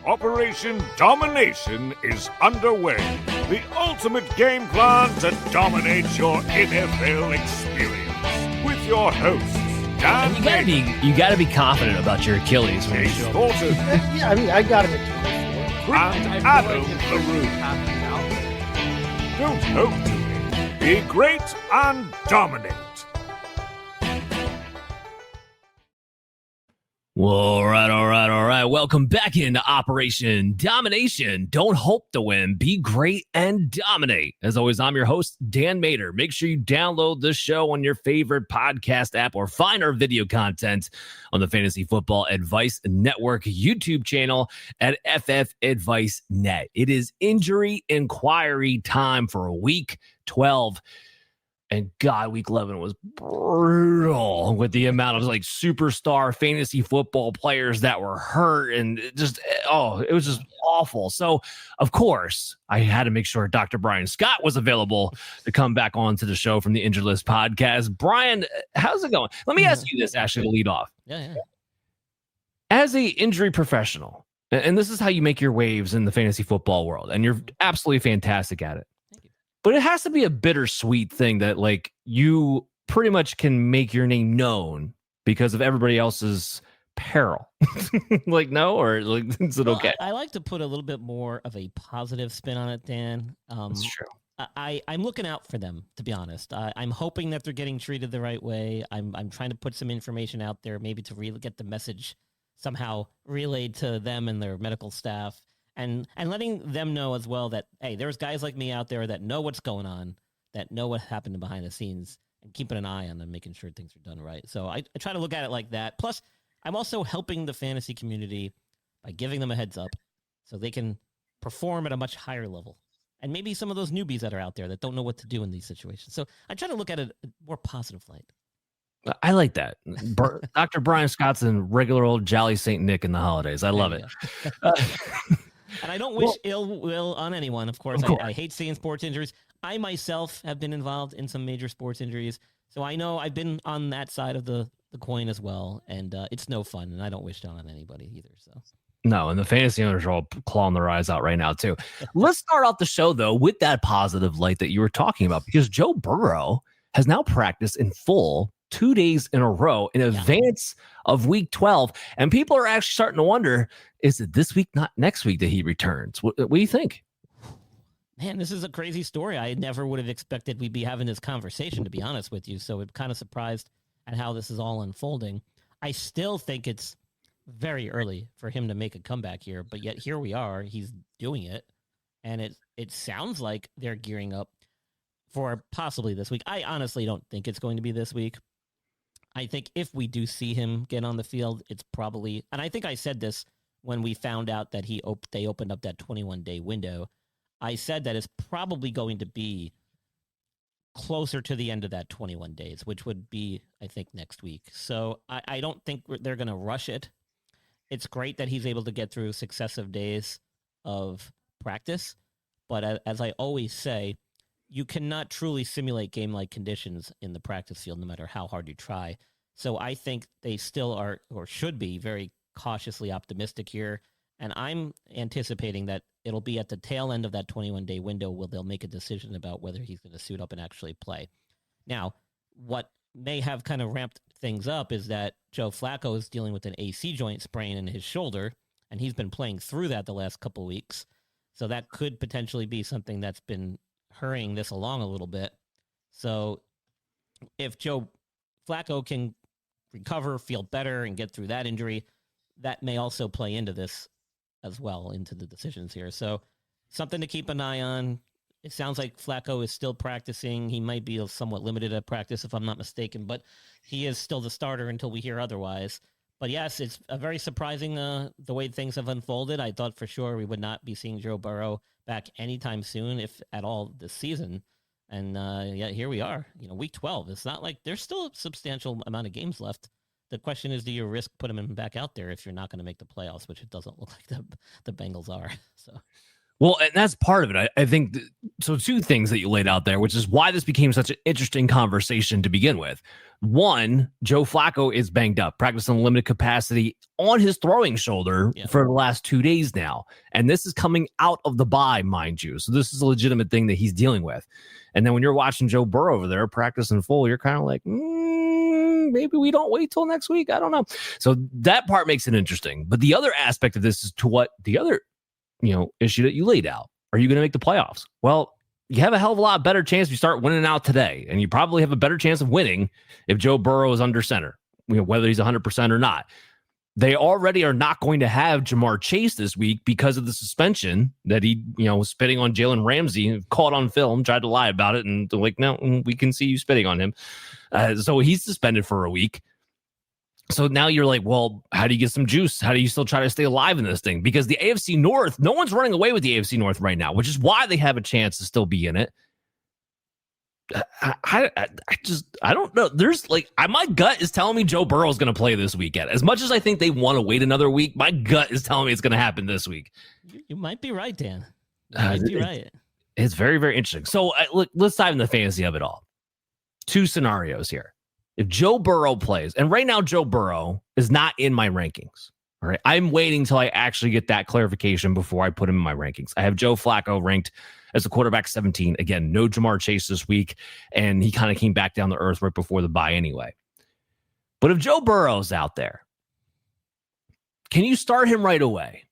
Operation Domination is underway. The ultimate game plan to dominate your NFL experience. With your hosts, Dan you gotta be confident about your Achilles when you show up. Yeah, I mean, I got him at 24. And Adam LaRue. Don't hope to be great and dominate. All right. Welcome back into Operation Domination. Don't hope to win. Be great and dominate. As always, I'm your host, Dan Mader. Make sure you download the show on your favorite podcast app or find our video content on the Fantasy Football Advice Network YouTube channel at FF Advice Net. It is injury inquiry time for week 12. And God, week 11 was brutal with the amount of like superstar fantasy football players that were hurt and it was just awful. So, of course, I had to make sure Dr. Brian Scott was available to come back onto the show from the Injured List podcast. Brian, how's it going? Let me ask you this actually to lead off. Yeah. As a injury professional, and this is how you make your waves in the fantasy football world, and you're absolutely fantastic at it. But it has to be a bittersweet thing that like you pretty much can make your name known because of everybody else's peril. Like, no, or like, is it okay? I like to put a little bit more of a positive spin on it, Dan. That's true. I'm looking out for them, to be honest. I'm hoping that they're getting treated the right way. I'm trying to put some information out there, maybe to really get the message somehow relayed to them and their medical staff. And letting them know as well that, hey, there's guys like me out there that know what's going on, that know what happened behind the scenes, and keeping an eye on them, making sure things are done right. So I try to look at it like that. Plus, I'm also helping the fantasy community by giving them a heads up so they can perform at a much higher level. And maybe some of those newbies that are out there that don't know what to do in these situations. So I try to look at it in a more positive light. I like that. Dr. Brian Scott's in regular old Jolly St. Nick in the holidays. I love it. And I don't wish ill will on anyone, of course. I hate seeing sports injuries. I myself have been involved in some major sports injuries, so I know I've been on that side of the coin as well, and it's no fun, and I don't wish that on anybody either. So no, and the fantasy owners are all clawing their eyes out right now, too. Let's start off the show, though, with that positive light that you were talking about, because Joe Burrow has now practiced in full 2 days in a row in advance of week 12. And people are actually starting to wonder, is it this week, not next week, that he returns? What do you think? Man, this is a crazy story. I never would have expected we'd be having this conversation, to be honest with you. So I'm kind of surprised at how this is all unfolding. I still think it's very early for him to make a comeback here, but yet here we are. He's doing it. And it sounds like they're gearing up for possibly this week. I honestly don't think it's going to be this week. I think if we do see him get on the field, it's probably, and I think I said this when we found out that they opened up that 21-day window. I said that it's probably going to be closer to the end of that 21 days, which would be, I think, next week. So I don't think they're going to rush it. It's great that he's able to get through successive days of practice. But as I always say, you cannot truly simulate game-like conditions in the practice field, no matter how hard you try. So I think they still are, or should be, very cautiously optimistic here. And I'm anticipating that it'll be at the tail end of that 21-day window where they'll make a decision about whether he's going to suit up and actually play. Now, what may have kind of ramped things up is that Joe Flacco is dealing with an AC joint sprain in his shoulder, and he's been playing through that the last couple of weeks. So that could potentially be something that's been hurrying this along a little bit. So if Joe Flacco can recover, feel better, and get through that injury, that may also play into this as well, into the decisions here. So something to keep an eye on. It sounds like Flacco is still practicing. He might be somewhat limited at practice, if I'm not mistaken, but he is still the starter until we hear otherwise. But yes, it's a very surprising the way things have unfolded. I thought for sure we would not be seeing Joe Burrow back anytime soon, if at all this season. And here we are, week 12. It's not like there's still a substantial amount of games left. The question is, do you risk putting him back out there if you're not going to make the playoffs, which it doesn't look like the Bengals are. So, Well, and that's part of it. I think so. Two things that you laid out there, which is why this became such an interesting conversation to begin with. One, Joe Flacco is banged up, practicing limited capacity on his throwing shoulder for the last 2 days now. And this is coming out of the bye, mind you. So this is a legitimate thing that he's dealing with. And then when you're watching Joe Burrow over there practice in full, you're kind of like, maybe we don't wait till next week. I don't know. So that part makes it interesting. But the other aspect of this is to what the other issue that you laid out. Are you going to make the playoffs? Well, you have a hell of a lot better chance if you start winning out today. And you probably have a better chance of winning if Joe Burrow is under center, whether he's 100% or not. They already are not going to have Ja'Marr Chase this week because of the suspension that he, was spitting on Jalen Ramsey, caught on film, tried to lie about it. And they're like, no, we can see you spitting on him. So he's suspended for a week. So now you're like, well, how do you get some juice? How do you still try to stay alive in this thing? Because the AFC North, no one's running away with the AFC North right now, which is why they have a chance to still be in it. I don't know. There's my gut is telling me Joe Burrow is going to play this weekend. As much as I think they want to wait another week, my gut is telling me it's going to happen this week. You might be right, Dan. You might be right. It's very, very interesting. So let's dive into the fantasy of it all. Two scenarios here. If Joe Burrow plays, and right now Joe Burrow is not in my rankings. All right. I'm waiting till I actually get that clarification before I put him in my rankings. I have Joe Flacco ranked as a quarterback 17. Again, no Ja'Marr Chase this week, and he kind of came back down to earth right before the bye anyway. But if Joe Burrow's out there, can you start him right away?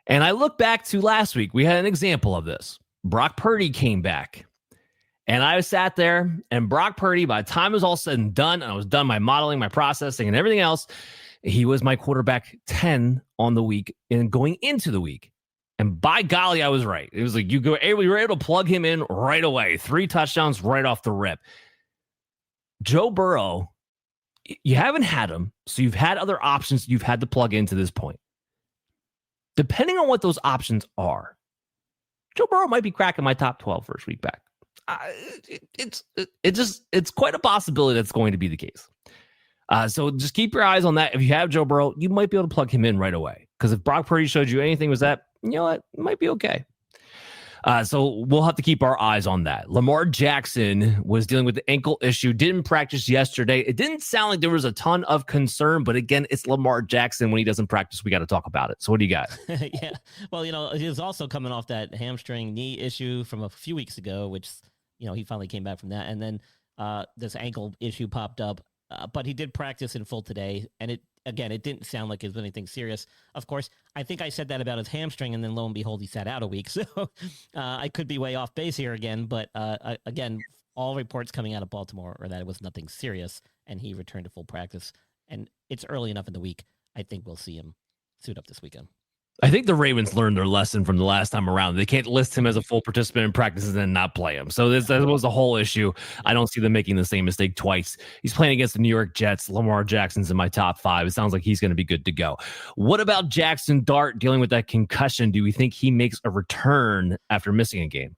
And I look back to last week. We had an example of this. Brock Purdy came back. And I sat there, and Brock Purdy, by the time it was all said and done, and I was done my modeling, my processing, and everything else, he was my quarterback 10 on the week and going into the week. And by golly, I was right. It was like we were able to plug him in right away. 3 touchdowns right off the rip. Joe Burrow, you haven't had him, so you've had other options you've had to plug into this point. Depending on what those options are, Joe Burrow might be cracking my top 12 first week back. It's quite a possibility that's going to be the case. So just keep your eyes on that. If you have Joe Burrow, you might be able to plug him in right away. Because if Brock Purdy showed you anything was that, it might be okay. So we'll have to keep our eyes on that. Lamar Jackson was dealing with the ankle issue, didn't practice yesterday. It didn't sound like there was a ton of concern, but again, it's Lamar Jackson. When he doesn't practice, we got to talk about it. So what do you got? Yeah. Well, he was also coming off that hamstring knee issue from a few weeks ago, which he finally came back from that. And then this ankle issue popped up. But he did practice in full today. And it didn't sound like it was anything serious. Of course, I think I said that about his hamstring. And then lo and behold, he sat out a week. So I could be way off base here again. But again, all reports coming out of Baltimore are that it was nothing serious. And he returned to full practice. And it's early enough in the week. I think we'll see him suit up this weekend. I think the Ravens learned their lesson from the last time around. They can't list him as a full participant in practices and then not play him. So that was the whole issue. I don't see them making the same mistake twice. He's playing against the New York Jets. Lamar Jackson's in my top 5. It sounds like he's going to be good to go. What about Jackson Dart dealing with that concussion? Do we think he makes a return after missing a game?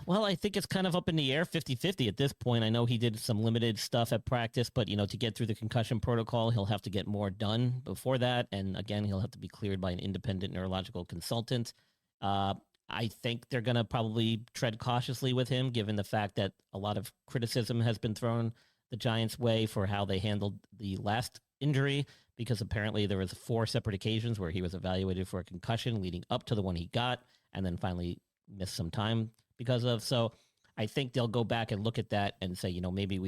Well, I think it's kind of up in the air, 50-50 at this point. I know he did some limited stuff at practice, but, to get through the concussion protocol, he'll have to get more done before that. And again, he'll have to be cleared by an independent neurological consultant. I think they're going to probably tread cautiously with him, given the fact that a lot of criticism has been thrown the Giants' way for how they handled the last injury, because apparently there was 4 separate occasions where he was evaluated for a concussion leading up to the one he got, and then finally missed some time because of. So I think they'll go back and look at that and say, maybe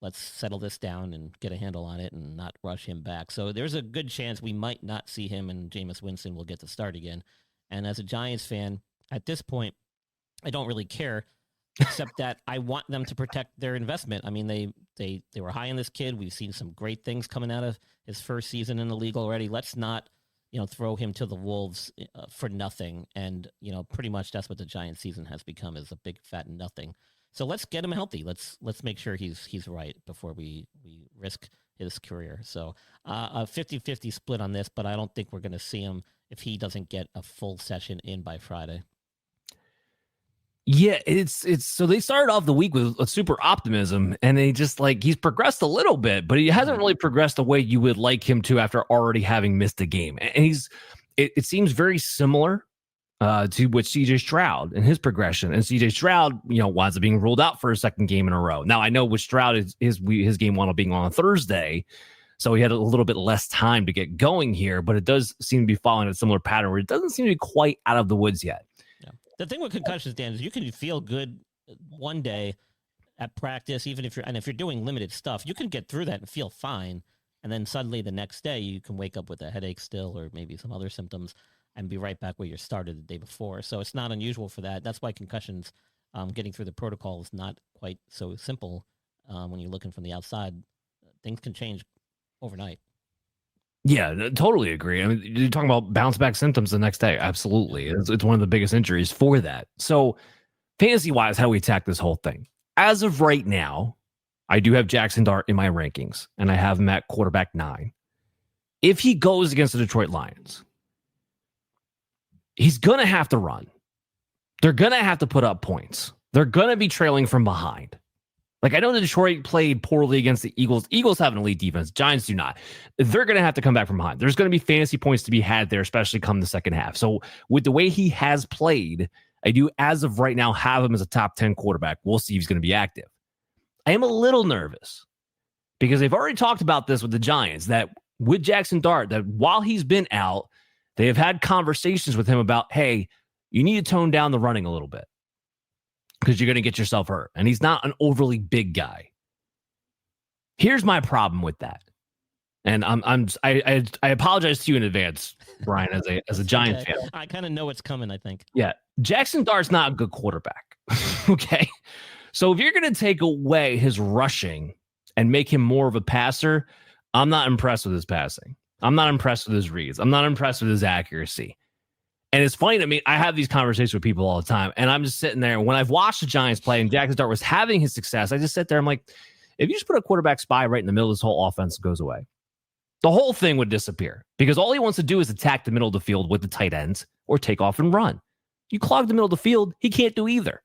let's settle this down and get a handle on it and not rush him back. So there's a good chance we might not see him, and Jameis Winston will get to start again. And as a Giants fan, at this point, I don't really care, except that I want them to protect their investment. I mean, they were high on this kid. We've seen some great things coming out of his first season in the league already. Let's not throw him to the wolves for nothing. And, pretty much that's what the Giants season has become, is a big fat nothing. So let's get him healthy. Let's make sure he's right before we risk his career. So a 50-50 split on this, but I don't think we're going to see him if he doesn't get a full session in by Friday. Yeah, it's so they started off the week with a super optimism, and they just he's progressed a little bit, but he hasn't really progressed the way you would like him to after already having missed a game. And it seems very similar to with CJ Stroud and his progression. And CJ Stroud, winds up being ruled out for a second game in a row. Now, I know with Stroud, his game wound up being on a Thursday, so he had a little bit less time to get going here, but it does seem to be following a similar pattern where it doesn't seem to be quite out of the woods yet. Yeah. The thing with concussions, Dan, is you can feel good one day at practice, even if you're doing limited stuff, you can get through that and feel fine. And then suddenly the next day you can wake up with a headache still, or maybe some other symptoms, and be right back where you started the day before. So it's not unusual for that. That's why concussions, getting through the protocol is not quite so simple. When you're looking from the outside, things can change overnight. Yeah, totally agree. I mean, you're talking about bounce back symptoms the next day. Absolutely. It's one of the biggest injuries for that. So fantasy wise, how do we attack this whole thing? As of right now, I do have Jackson Dart in my rankings, and I have him at quarterback 9. If he goes against the Detroit Lions, he's going to have to run. They're going to have to put up points. They're going to be trailing from behind. Like, I know that Detroit played poorly against the Eagles. Eagles have an elite defense. Giants do not. They're going to have to come back from behind. There's going to be fantasy points to be had there, especially come the second half. So with the way he has played, I do, as of right now, have him as a top 10 quarterback. We'll see if he's going to be active. I am a little nervous because they've already talked about this with the Giants, that with Jackson Dart, that while he's been out, they have had conversations with him about, hey, you need to tone down the running a little bit because you're going to get yourself hurt. And he's not an overly big guy. Here's my problem with that. And I apologize to you in advance, Brian, as a Giants fan. I kind of know what's coming, I think. Yeah. Jackson Dart's not a good quarterback. Okay. So if you're going to take away his rushing and make him more of a passer, I'm not impressed with his passing. I'm not impressed with his reads. I'm not impressed with his accuracy. And it's funny to me, I have these conversations with people all the time, and I'm just sitting there. And when I've watched the Giants play and Jackson Dart was having his success, I just sit there. I'm like, if you just put a quarterback spy right in the middle, this whole offense goes away. The whole thing would disappear because all he wants to do is attack the middle of the field with the tight ends or take off and run. You clog the middle of the field, he can't do either.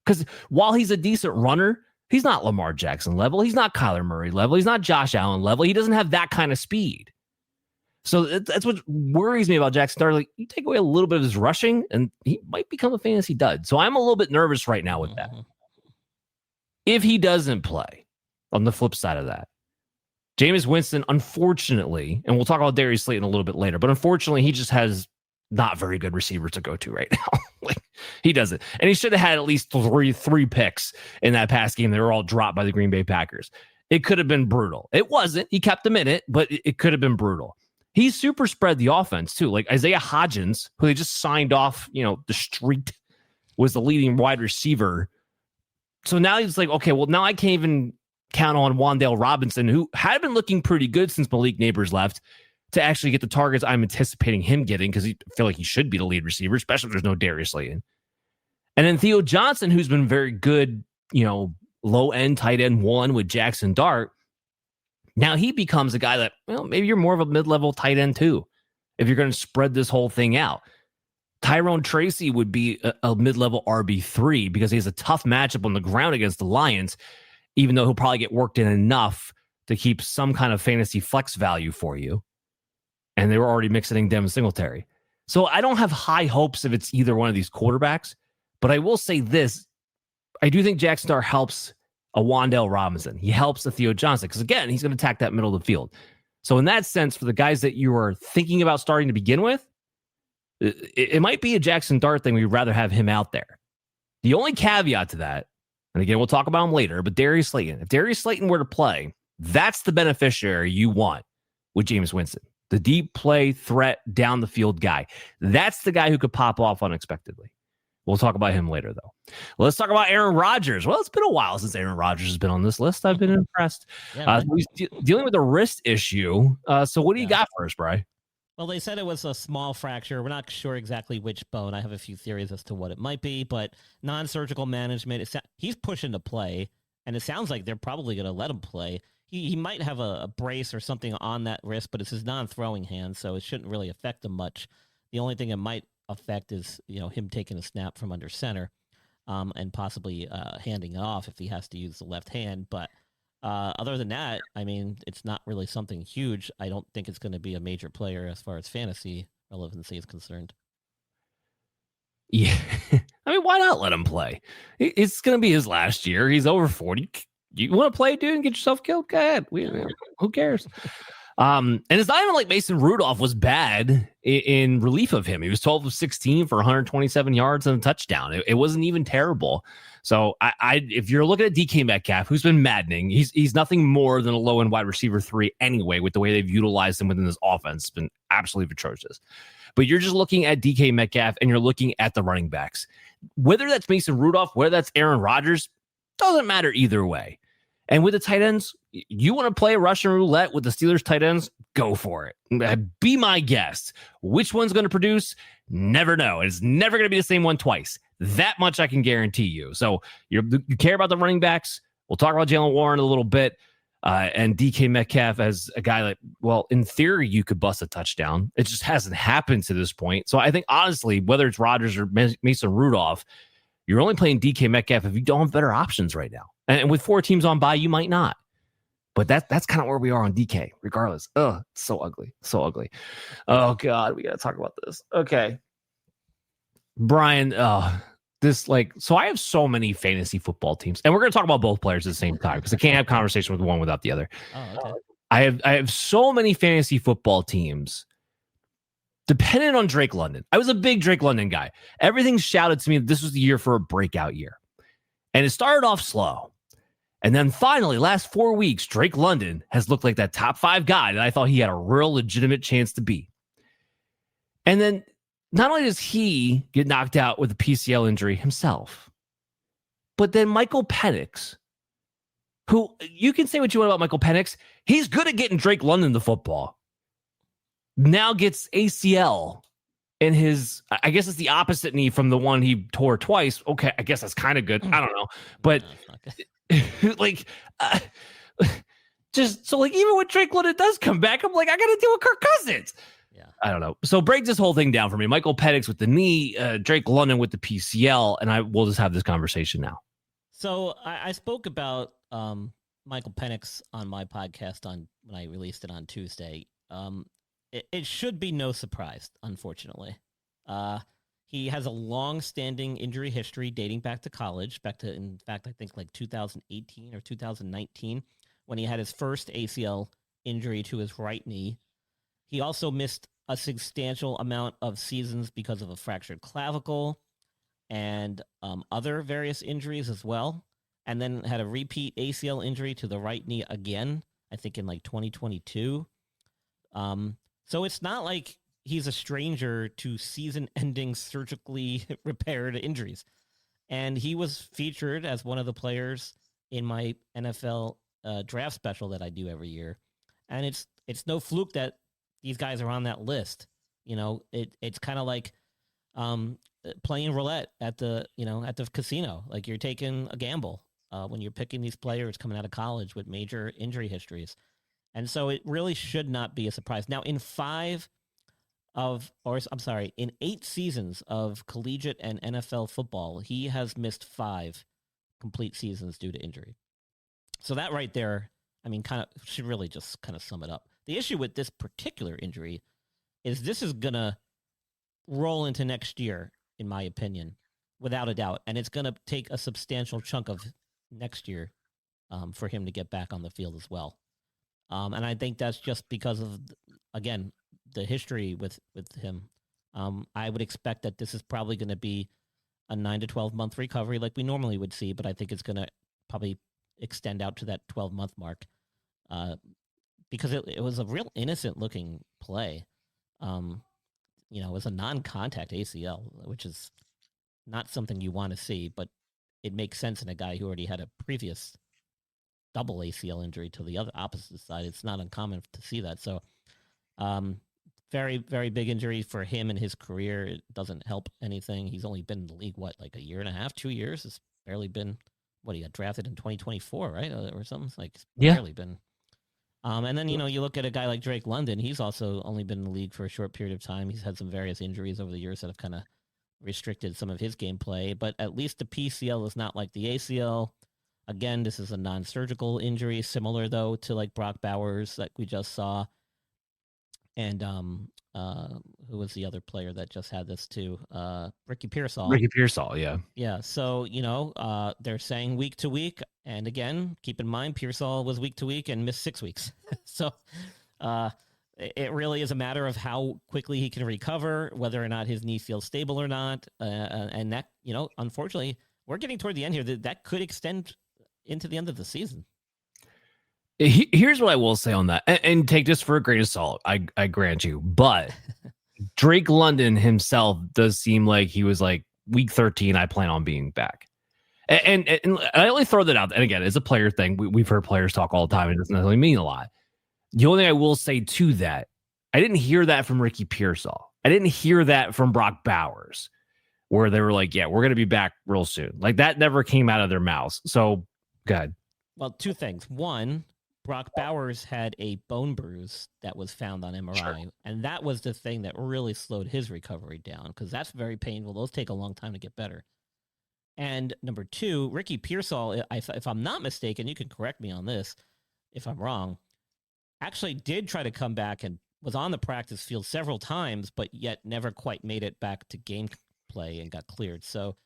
Because while he's a decent runner, he's not Lamar Jackson level. He's not Kyler Murray level. He's not Josh Allen level. He doesn't have that kind of speed. So that's what worries me about Jackson Dart. Like, you take away a little bit of his rushing, and he might become a fantasy dud. So I'm a little bit nervous right now with that. If he doesn't play, on the flip side of that, Jameis Winston, unfortunately, and we'll talk about Darius Slayton a little bit later, but unfortunately, he just has not very good receivers to go to right now. Like, he doesn't. And he should have had at least three picks in that pass game. They were all dropped by the Green Bay Packers. It could have been brutal. It wasn't. He kept them in it, but it could have been brutal. He's super spread the offense, too. Like Isaiah Hodgins, who they just signed off, the street, was the leading wide receiver. So now he's like, okay, well, now I can't even count on Wan'Dale Robinson, who had been looking pretty good since Malik Neighbors left, to actually get the targets I'm anticipating him getting, because I feel like he should be the lead receiver, especially if there's no Darius Slayton. And then Theo Johnson, who's been very good, low-end tight end 1 with Jackson Dart. Now he becomes a guy that, maybe you're more of a mid-level tight end 2 if you're going to spread this whole thing out. Tyrone Tracy would be a mid-level RB3 because he has a tough matchup on the ground against the Lions, even though he'll probably get worked in enough to keep some kind of fantasy flex value for you. And they were already mixing Devin Singletary. So I don't have high hopes if it's either one of these quarterbacks, but I will say this. I do think Jackson Dart helps a Wan'Dale Robinson. He helps a Theo Johnson because, again, he's going to attack that middle of the field. So in that sense, for the guys that you are thinking about starting to begin with, it might be a Jackson Dart thing. We'd rather have him out there. The only caveat to that, and again, we'll talk about him later, but Darius Slayton. If Darius Slayton were to play, that's the beneficiary you want with Jameis Winston. The deep play threat down the field guy. That's the guy who could pop off unexpectedly. We'll talk about him later, though. Let's talk about Aaron Rodgers. Well, it's been a while since Aaron Rodgers has been on this list. I've been impressed. Yeah, he's dealing with a wrist issue. So what do you got for us, Bri? Well, they said it was a small fracture. We're not sure exactly which bone. I have a few theories as to what it might be, but non-surgical management. He's pushing to play, and it sounds like they're probably going to let him play. He might have a brace or something on that wrist, but it's his non-throwing hand, so it shouldn't really affect him much. The only thing it might affect is him taking a snap from under center, and possibly handing it off if he has to use the left hand. But other than that, I mean, it's not really something huge. I don't think it's going to be a major player as far as fantasy relevancy is concerned. Yeah. I mean, why not let him play? It's going to be his last year. He's over 40. You want to play, dude, and get yourself killed? Go ahead. Who cares? And it's not even like Mason Rudolph was bad in relief of him. He was 12 of 16 for 127 yards and a touchdown. It wasn't even terrible. So if you're looking at DK Metcalf, who's been maddening, he's nothing more than a low-end wide receiver 3 anyway, with the way they've utilized him within this offense. It's been absolutely atrocious. But you're just looking at DK Metcalf and you're looking at the running backs. Whether that's Mason Rudolph, whether that's Aaron Rodgers, doesn't matter either way. And with the tight ends, you want to play Russian roulette with the Steelers tight ends? Go for it. Be my guest. Which one's going to produce? Never know. It's never going to be the same one twice. That much I can guarantee you. So you care about the running backs. We'll talk about Jalen Warren a little bit. And DK Metcalf as a guy that, well, in theory, you could bust a touchdown. It just hasn't happened to this point. So I think, honestly, whether it's Rodgers or Mason Rudolph, you're only playing DK Metcalf if you don't have better options right now. And with 4 teams on bye, you might not. But that's kind of where we are on DK, regardless. Ugh, it's so ugly. So ugly. Oh, God, we got to talk about this. Okay. Brian, so I have so many fantasy football teams. And we're going to talk about both players at the same time because I can't have conversation with one without the other. Oh, okay. I have so many fantasy football teams dependent on Drake London. I was a big Drake London guy. Everything shouted to me that this was the year for a breakout year. And it started off slow. And then finally, last 4 weeks, Drake London has looked like that top 5 guy that I thought he had a real legitimate chance to be. And then not only does he get knocked out with a PCL injury himself, but then Michael Penix, who you can say what you want about Michael Penix, he's good at getting Drake London the football, now gets ACL in his, I guess it's the opposite knee from the one he tore twice. Okay, I guess that's kind of good. I don't know. But even when Drake London does come back, I'm like, I got to deal with Kirk Cousins. Yeah. I don't know. So break this whole thing down for me. Michael Penix with the knee, Drake London with the PCL, and we'll just have this conversation now. So I spoke about Michael Penix on my podcast when I released it on Tuesday. It should be no surprise, unfortunately. He has a long-standing injury history dating back to college, in fact, I think like 2018 or 2019, when he had his first ACL injury to his right knee. He also missed a substantial amount of seasons because of a fractured clavicle and other various injuries as well, and then had a repeat ACL injury to the right knee again, I think in like 2022. So it's not like he's a stranger to season-ending surgically repaired injuries. And he was featured as one of the players in my NFL draft special that I do every year. And it's no fluke that these guys are on that list. You know, it's kind of like playing roulette at the casino. Like you're taking a gamble when you're picking these players coming out of college with major injury histories. And so it really should not be a surprise. Now, in 8 seasons of collegiate and NFL football, he has missed 5 complete seasons due to injury. So that right there, I mean, kind of should really just kind of sum it up. The issue with this particular injury is this is going to roll into next year, in my opinion, without a doubt. And it's going to take a substantial chunk of next year for him to get back on the field as well. And I think that's just because of, again, the history with him. I would expect that this is probably going to be a 9 to 12 month recovery like we normally would see, but I think it's going to probably extend out to that 12-month mark because it was a real innocent looking play. It was a non-contact ACL, which is not something you want to see, but it makes sense in a guy who already had a previous double ACL injury to the other opposite side. It's not uncommon to see that. So very, very big injury for him in his career. It doesn't help anything. He's only been in the league, like a year and a half, 2 years. It's barely been, he got drafted in 2024, right? Or something like barely been. And then, you look at a guy like Drake London. He's also only been in the league for a short period of time. He's had some various injuries over the years that have kind of restricted some of his gameplay, but at least the PCL is not like the ACL. Again, this is a non-surgical injury, similar, though, to like Brock Bowers that we just saw. and who was the other player that just had this too? Ricky Pearsall. Ricky Pearsall, yeah. Yeah. So, they're saying week to week. And again, keep in mind, Pearsall was week to week and missed 6 weeks. So it really is a matter of how quickly he can recover, whether or not his knee feels stable or not. And that, unfortunately, we're getting toward the end here. That could extend into the end of the season. Here's what I will say on that, and take this for a grain of salt. I grant you, but Drake London himself does seem like he was like week 13. I plan on being back, and I only throw that out. And again, it's a player thing. We've heard players talk all the time. It doesn't necessarily mean a lot. The only thing I will say to that, I didn't hear that from Ricky Pearsall. I didn't hear that from Brock Bowers, where they were like, "Yeah, we're going to be back real soon." Like that never came out of their mouths. So, go ahead. Well, two things. One, Brock Bowers had a bone bruise that was found on MRI, sure. And that was the thing that really slowed his recovery down because that's very painful. Those take a long time to get better. And number two, Ricky Pearsall, if I'm not mistaken, you can correct me on this if I'm wrong, actually did try to come back and was on the practice field several times, but yet never quite made it back to game play and got cleared. So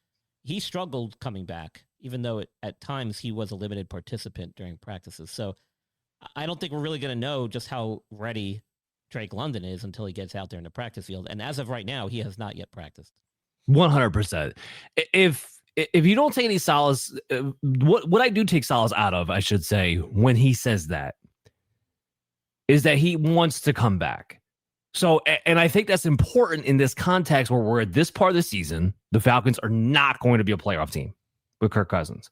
he struggled coming back, even though at times he was a limited participant during practices. So I don't think we're really going to know just how ready Drake London is until he gets out there in the practice field. And as of right now, he has not yet practiced. 100%. If you don't take any solace, what I do take solace out of, I should say, when he says that, is that he wants to come back. So, and I think that's important in this context where we're at this part of the season. The Falcons are not going to be a playoff team with Kirk Cousins.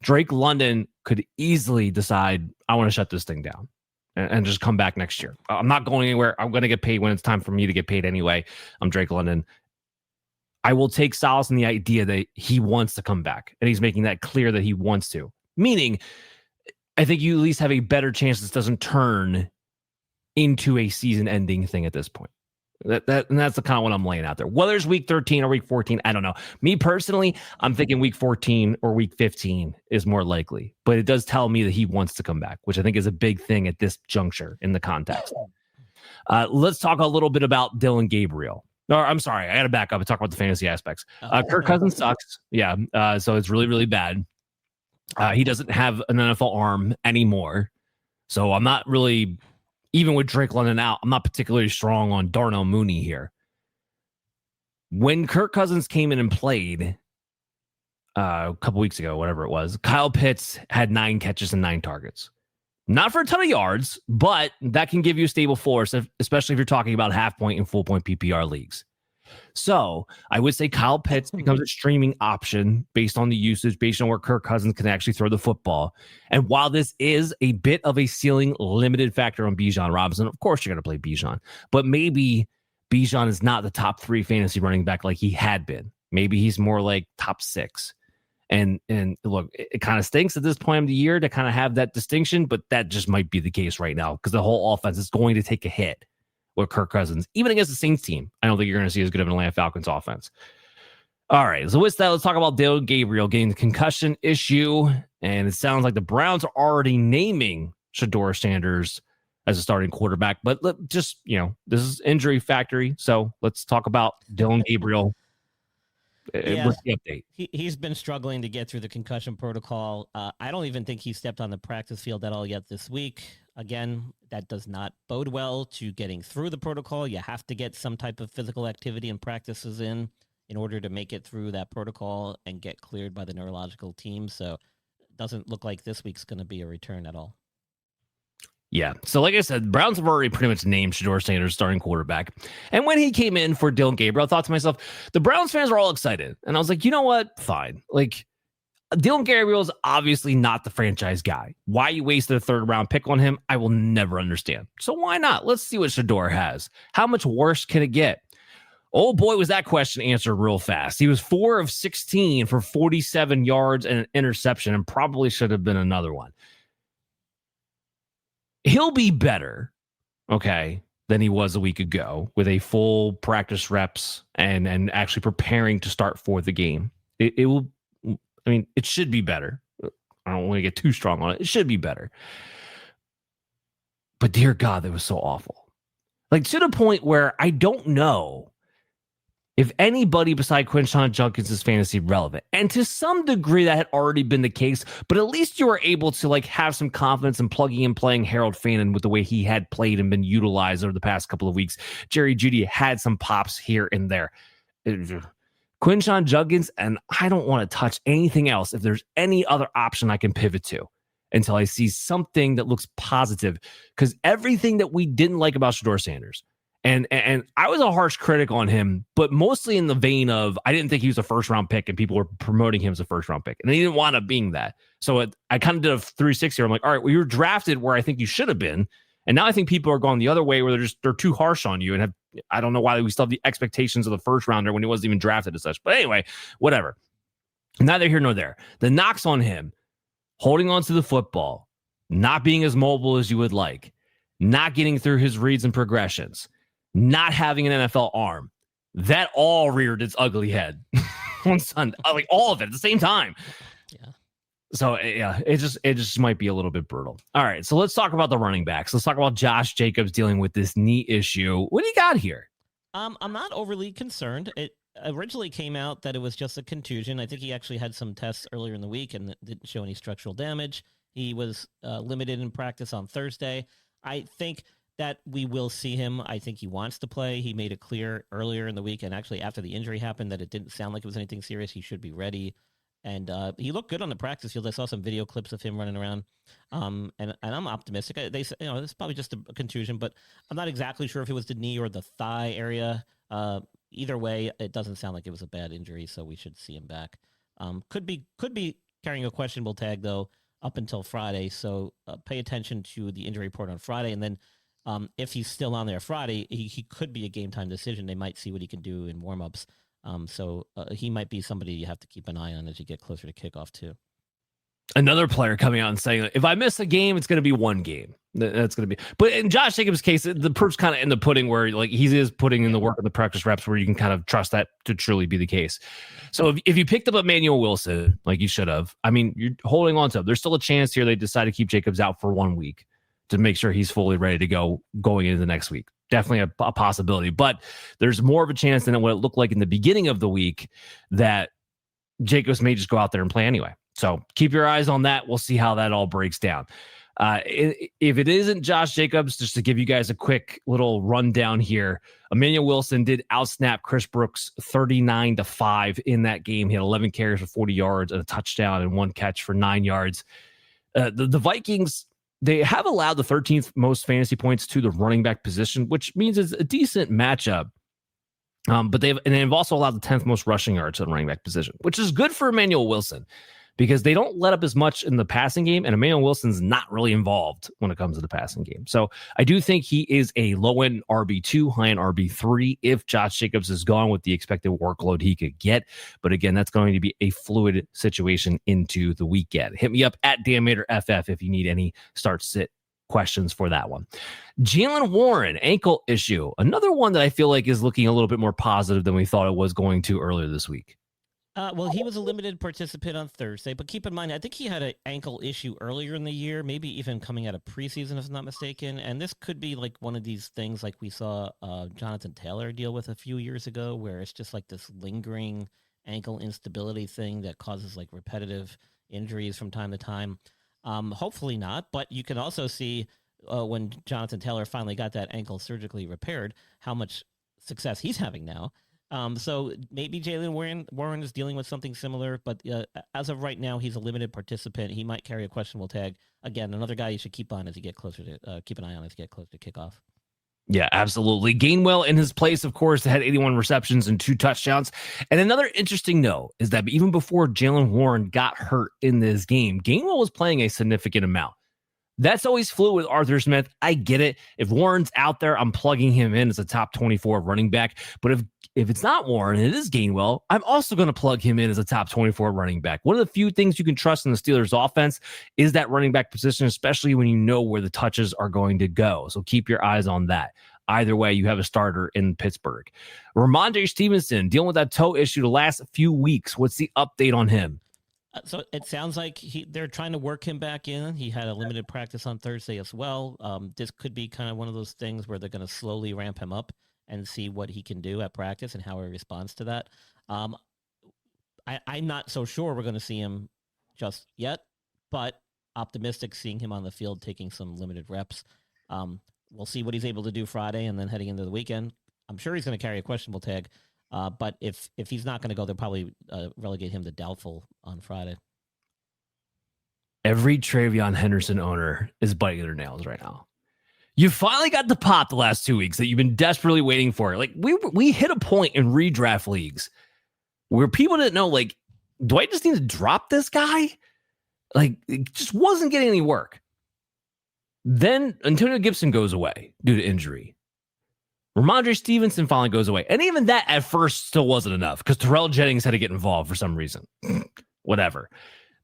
Drake London could easily decide, I want to shut this thing down and just come back next year. I'm not going anywhere. I'm going to get paid when it's time for me to get paid anyway. I'm Drake London. I will take solace in the idea that he wants to come back, and he's making that clear that he wants to. Meaning, I think you at least have a better chance this doesn't turn into a season-ending thing at this point. And that's the kind of what I'm laying out there. Whether it's week 13 or week 14, I don't know. Me personally, I'm thinking week 14 or week 15 is more likely. But it does tell me that he wants to come back, which I think is a big thing at this juncture in the context. Let's talk a little bit about Dylan Gabriel. No, I'm sorry. I got to back up and talk about the fantasy aspects. Kirk Cousins sucks. Yeah. So it's really, really bad. He doesn't have an NFL arm anymore. So I'm not really... Even with Drake London out, I'm not particularly strong on Darnell Mooney here. When Kirk Cousins came in and played a couple weeks ago, whatever it was, Kyle Pitts had 9 catches and 9 targets. Not for a ton of yards, but that can give you a stable floor, especially if you're talking about half point and full point PPR leagues. So I would say Kyle Pitts becomes a streaming option based on the usage, based on where Kirk Cousins can actually throw the football. And while this is a bit of a ceiling limited factor on Bijan Robinson, of course you're going to play Bijan, but maybe Bijan is not the top 3 fantasy running back like he had been. Maybe he's more like top 6. And look, it kind of stinks at this point of the year to kind of have that distinction, but that just might be the case right now because the whole offense is going to take a hit with Kirk Cousins, even against the Saints team. I don't think you're going to see as good of an Atlanta Falcons offense. All right, so with that, let's talk about Dylan Gabriel getting the concussion issue, and it sounds like the Browns are already naming Shedeur Sanders as a starting quarterback, but this is injury factory, so let's talk about Dylan Gabriel. Yeah, what's the update? He's been struggling to get through the concussion protocol. I don't even think he stepped on the practice field at all yet this week. Again, that does not bode well to getting through the protocol. You have to get some type of physical activity and practices in order to make it through that protocol and get cleared by the neurological team. So it doesn't look like this week's going to be a return at all. Yeah. So like I said, Browns have already pretty much named Shedeur Sanders starting quarterback. And when he came in for Dylan Gabriel, I thought to myself, the Browns fans were all excited. And I was like, you know what? Fine. Like, Dylan Gabriel is obviously not the franchise guy. Why you wasted a 3rd round pick on him, I will never understand. So why not? Let's see what Shedeur has. How much worse can it get? Oh boy, was that question answered real fast. He was 4 of 16 for 47 yards and an interception, and probably should have been another one. He'll be better, okay, than he was a week ago with a full practice reps and actually preparing to start for the game. It will. I mean, it should be better. I don't want to get too strong on it. It should be better. But dear God, that was so awful. Like, to the point where I don't know if anybody beside Quinshon Judkins is fantasy relevant. And to some degree, that had already been the case, but at least you were able to like have some confidence in plugging and playing Harold Fannin with the way he had played and been utilized over the past couple of weeks. Jerry Jeudy had some pops here and there. Quinshon Judkins, and I don't want to touch anything else if there's any other option I can pivot to until I see something that looks positive, because everything that we didn't like about Shedeur Sanders, and I was a harsh critic on him, but mostly in the vein of I didn't think he was a first-round pick, and people were promoting him as a first-round pick, and he didn't want to being that. So I kind of did a 360 here. I'm like, all right, well, you were drafted where I think you should have been, and now I think people are going the other way where they're too harsh on you, and I don't know why we still have the expectations of the first-rounder when he wasn't even drafted as such. But anyway, whatever. Neither here nor there. The knocks on him: holding on to the football, not being as mobile as you would like, not getting through his reads and progressions, not having an NFL arm. That all reared its ugly head on Sunday, like all of it at the same time. Yeah. So yeah, it just might be a little bit brutal. All right, so let's talk about the running backs. Let's talk about Josh Jacobs dealing with this knee issue. What do you got here? I'm not overly concerned. It originally came out that it was just a contusion. I think he actually had some tests earlier in the week and didn't show any structural damage. He was limited in practice on Thursday. I think that we will see him. I think he wants to play. He made it clear earlier in the week, and actually after the injury happened, that it didn't sound like it was anything serious. He should be ready. And he looked good on the practice field. I saw some video clips of him running around. And I'm optimistic. They say, it's probably just a contusion, but I'm not exactly sure if it was the knee or the thigh area. Either way, it doesn't sound like it was a bad injury, so we should see him back. Could be carrying a questionable tag, though, up until Friday. So pay attention to the injury report on Friday. And then if he's still on there Friday, he could be a game-time decision. They might see what he can do in warm-ups. So he might be somebody you have to keep an eye on as you get closer to kickoff, too. Another player coming out and saying, if I miss a game, it's going to be one game. That's going to be. But in Josh Jacobs' case, the proof's kind of in the pudding, where like he is putting in the work of the practice reps where you can kind of trust that to truly be the case. So if you picked up Emmanuel Wilson, like you should have, I mean, you're holding on to him. There's still a chance here they decide to keep Jacobs out for 1 week to make sure he's fully ready to go going into the next week. Definitely a possibility, but there's more of a chance than what it looked like in the beginning of the week that Jacobs may just go out there and play anyway. So keep your eyes on that. We'll see how that all breaks down. If it isn't Josh Jacobs, just to give you guys a quick little rundown here, Emmanuel Wilson did outsnap Chris Brooks 39-5 in that game. He had 11 carries for 40 yards and a touchdown and 1 catch for 9 yards. The Vikings, they have allowed the 13th most fantasy points to the running back position, which means it's a decent matchup. But they've also allowed the 10th most rushing yards to the running back position, which is good for Emmanuel Wilson because they don't let up as much in the passing game, and Emmanuel Wilson's not really involved when it comes to the passing game. So I do think he is a low-end RB2, high-end RB3 if Josh Jacobs is gone with the expected workload he could get. But again, that's going to be a fluid situation into the weekend. Hit me up at DanMaterFF if you need any start-sit questions for that one. Jalen Warren, ankle issue. Another one that I feel like is looking a little bit more positive than we thought it was going to earlier this week. Well, he was a limited participant on Thursday, but keep in mind, I think he had an ankle issue earlier in the year, maybe even coming out of preseason, if I'm not mistaken. And this could be like one of these things like we saw Jonathan Taylor deal with a few years ago, where it's just like this lingering ankle instability thing that causes like repetitive injuries from time to time. Hopefully not, but you can also see when Jonathan Taylor finally got that ankle surgically repaired, how much success he's having now. So maybe Jalen Warren is dealing with something similar, but as of right now, he's a limited participant. He might carry a questionable tag. Again, another guy you should keep on as you get closer to keep an eye on as you get closer to kickoff. Yeah, absolutely. Gainwell in his place, of course, had 81 receptions and 2 touchdowns. And another interesting note is that even before Jalen Warren got hurt in this game, Gainwell was playing a significant amount. That's always fluid with Arthur Smith. I get it. If Warren's out there, I'm plugging him in as a top 24 running back. But if it's not Warren and it is Gainwell, I'm also going to plug him in as a top 24 running back. One of the few things you can trust in the Steelers offense is that running back position, especially when you know where the touches are going to go. So keep your eyes on that. Either way, you have a starter in Pittsburgh. Rhamondre Stevenson dealing with that toe issue the last few weeks. What's the update on him? So it sounds like they're trying to work him back in. He had a limited practice on Thursday as well. This could be kind of one of those things where they're going to slowly ramp him up and see what he can do at practice and how he responds to that. I'm not so sure we're going to see him just yet, but optimistic seeing him on the field taking some limited reps. We'll see what he's able to do Friday and then heading into the weekend. I'm sure he's going to carry a questionable tag. But if he's not going to go, they'll probably relegate him to doubtful on Friday. Every Travion Henderson owner is biting their nails right now. You finally got the pop the last 2 weeks that you've been desperately waiting for. Like we hit a point in redraft leagues where people didn't know, like, do I just need to drop this guy? Like, it just wasn't getting any work. Then Antonio Gibson goes away due to injury. Rhamondre Stevenson finally goes away. And even that at first still wasn't enough because Terrell Jennings had to get involved for some reason. Whatever.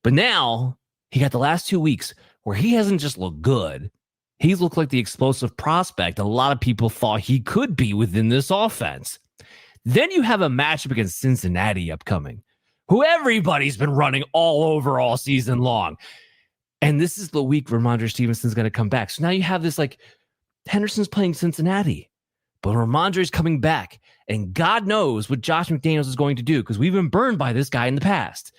But now he got the last 2 weeks where he hasn't just looked good. He's looked like the explosive prospect a lot of people thought he could be within this offense. Then you have a matchup against Cincinnati upcoming, who everybody's been running all over all season long. And this is the week Rhamondre Stevenson's going to come back. So now you have this, like, Henderson's playing Cincinnati. But Rhamondre's coming back, and God knows what Josh McDaniels is going to do because we've been burned by this guy in the past.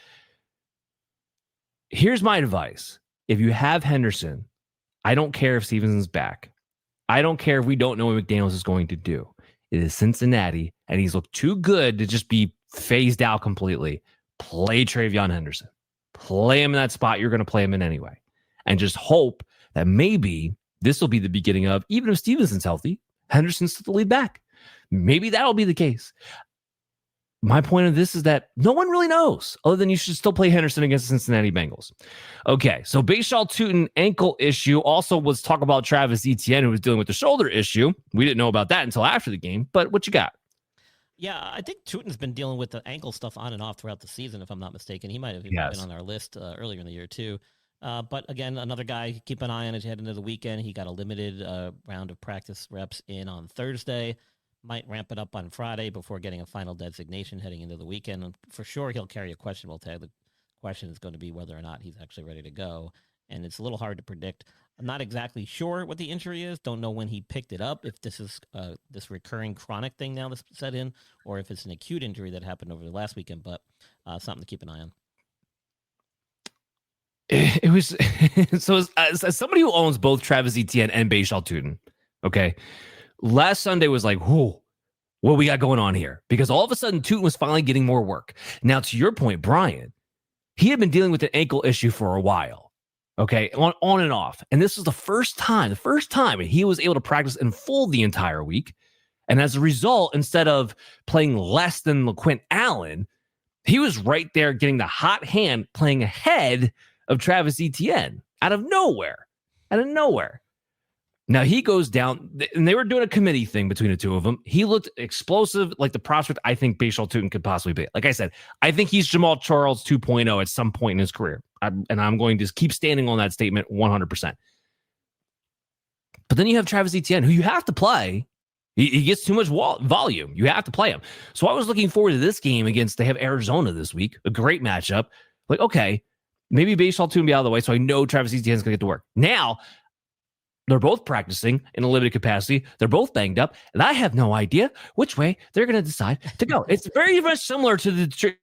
Here's my advice. If you have Henderson, I don't care if Stevenson's back. I don't care if we don't know what McDaniels is going to do. It is Cincinnati, and he's looked too good to just be phased out completely. Play Travion Henderson. Play him in that spot you're going to play him in anyway. And just hope that maybe this will be the beginning of, even if Stevenson's healthy, Henderson's still the lead back. Maybe that'll be the case. My point of this is that no one really knows, other than you should still play Henderson against the Cincinnati Bengals. Okay, so Bashaw Tootin ankle issue. Also, let's talk about Travis Etienne, who was dealing with the shoulder issue. We didn't know about that until after the game, but what you got? Yeah, I think Tootin's been dealing with the ankle stuff on and off throughout the season, if I'm not mistaken. He might have even been on our list earlier in the year, too. But again, another guy, keep an eye on as you head into the weekend. He got a limited round of practice reps in on Thursday. Might ramp it up on Friday before getting a final designation heading into the weekend. And for sure, he'll carry a questionable tag. The question is going to be whether or not he's actually ready to go. And it's a little hard to predict. I'm not exactly sure what the injury is. Don't know when he picked it up, if this is this recurring chronic thing now that's set in, or if it's an acute injury that happened over the last weekend. But something to keep an eye on. It was so as somebody who owns both Travis Etienne and Bashaw Tootin, okay, last Sunday was like, whoa, what we got going on here? Because all of a sudden Tootin was finally getting more work. Now, to your point, Brian, he had been dealing with an ankle issue for a while, okay, on and off. And this was the first time he was able to practice in full the entire week. And as a result, instead of playing less than LaQuint Allen, he was right there getting the hot hand playing ahead of Travis Etienne out of nowhere. Now he goes down, and they were doing a committee thing between the two of them. He looked explosive, like the prospect I think Bashaw Tootin could possibly be. Like I said, I think he's Jamal Charles 2.0 at some point in his career. And I'm going to keep standing on that statement 100%. But then you have Travis Etienne, who you have to play. He gets too much volume. You have to play him. So I was looking forward to this game they have Arizona this week, a great matchup. Like, okay, maybe Bashaw Tootin be out of the way, so I know Travis Etienne's going to get to work. Now, they're both practicing in a limited capacity. They're both banged up, and I have no idea which way they're going to decide to go. It's very much similar to the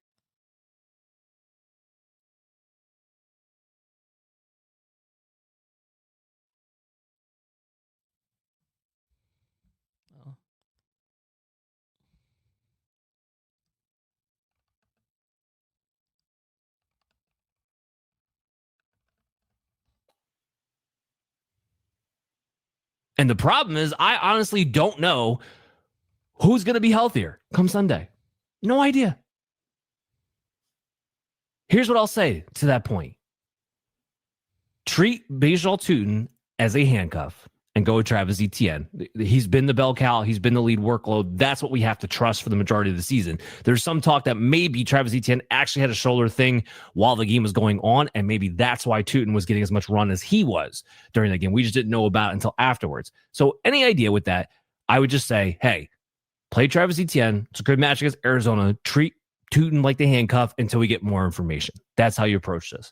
And the problem is, I honestly don't know who's going to be healthier come Sunday. No idea. Here's what I'll say to that point. Treat Bashaw Tootin as a handcuff and go with Travis Etienne. He's been the bell cow. He's been the lead workload. That's what we have to trust for the majority of the season. There's some talk that maybe Travis Etienne actually had a shoulder thing while the game was going on, and maybe that's why Tootin was getting as much run as he was during the game. We just didn't know about it until afterwards. So any idea with that, I would just say, hey, play Travis Etienne. It's a good match against Arizona. Treat tooting like the handcuff until we get more information. That's how you approach this.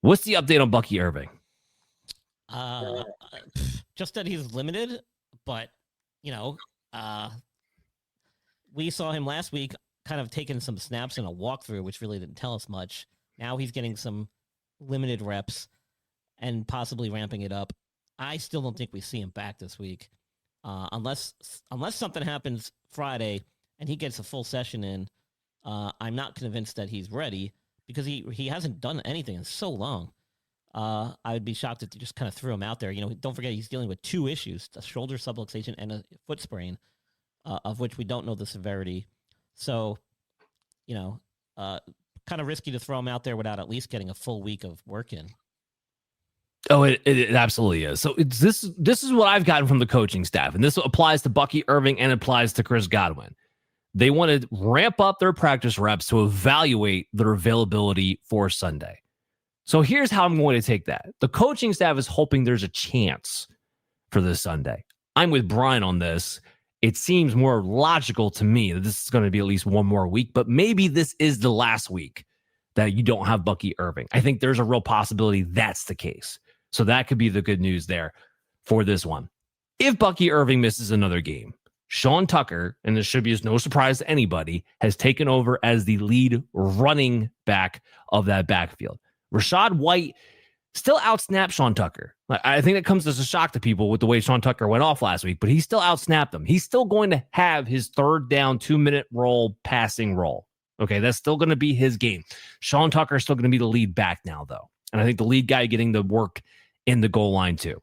What's the update on Bucky Irving? Just that he's limited, but we saw him last week kind of taking some snaps in a walkthrough, which really didn't tell us much. Now he's getting some limited reps and possibly ramping it up. I still don't think we see him back this week, unless something happens Friday and he gets a full session in. I'm not convinced that he's ready because he hasn't done anything in so long. I would be shocked if they just kind of threw him out there. Don't forget he's dealing with 2 issues: a shoulder subluxation and a foot sprain, of which we don't know the severity. So, kind of risky to throw him out there without at least getting a full week of work in. Oh, it absolutely is. So this is what I've gotten from the coaching staff, and this applies to Bucky Irving and applies to Chris Godwin. They want to ramp up their practice reps to evaluate their availability for Sunday. So here's how I'm going to take that. The coaching staff is hoping there's a chance for this Sunday. I'm with Brian on this. It seems more logical to me that this is going to be at least one more week, but maybe this is the last week that you don't have Bucky Irving. I think there's a real possibility that's the case. So that could be the good news there for this one. If Bucky Irving misses another game, Sean Tucker, and this should be no surprise to anybody, has taken over as the lead running back of that backfield. Rachaad White still outsnapped Sean Tucker. I think that comes as a shock to people with the way Sean Tucker went off last week, but he still outsnapped him. He's still going to have his 3rd down, 2-minute roll, passing roll. Okay, that's still going to be his game. Sean Tucker is still going to be the lead back now, though. And I think the lead guy getting the work in the goal line, too.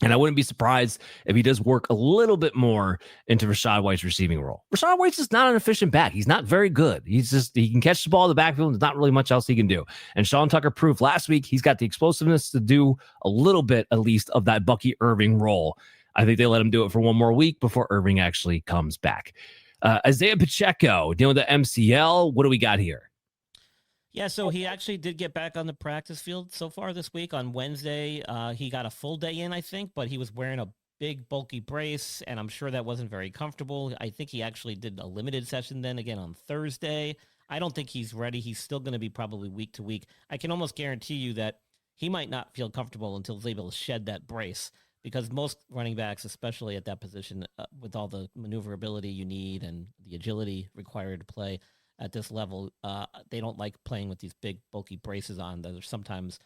And I wouldn't be surprised if he does work a little bit more into Rachaad White's receiving role. Rachaad White's just not an efficient back. He's not very good. He can catch the ball in the backfield. There's not really much else he can do. And Sean Tucker proved last week he's got the explosiveness to do a little bit, at least, of that Bucky Irving role. I think they let him do it for one more week before Irving actually comes back. Isaiah Pacheco dealing with the MCL. What do we got here? Yeah, so he actually did get back on the practice field so far this week. On Wednesday, he got a full day in, I think, but he was wearing a big, bulky brace, and I'm sure that wasn't very comfortable. I think he actually did a limited session then again on Thursday. I don't think he's ready. He's still going to be probably week to week. I can almost guarantee you that he might not feel comfortable until he's able to shed that brace, because most running backs, especially at that position, with all the maneuverability you need and the agility required to play at this level, they don't like playing with these big, bulky braces on that are sometimes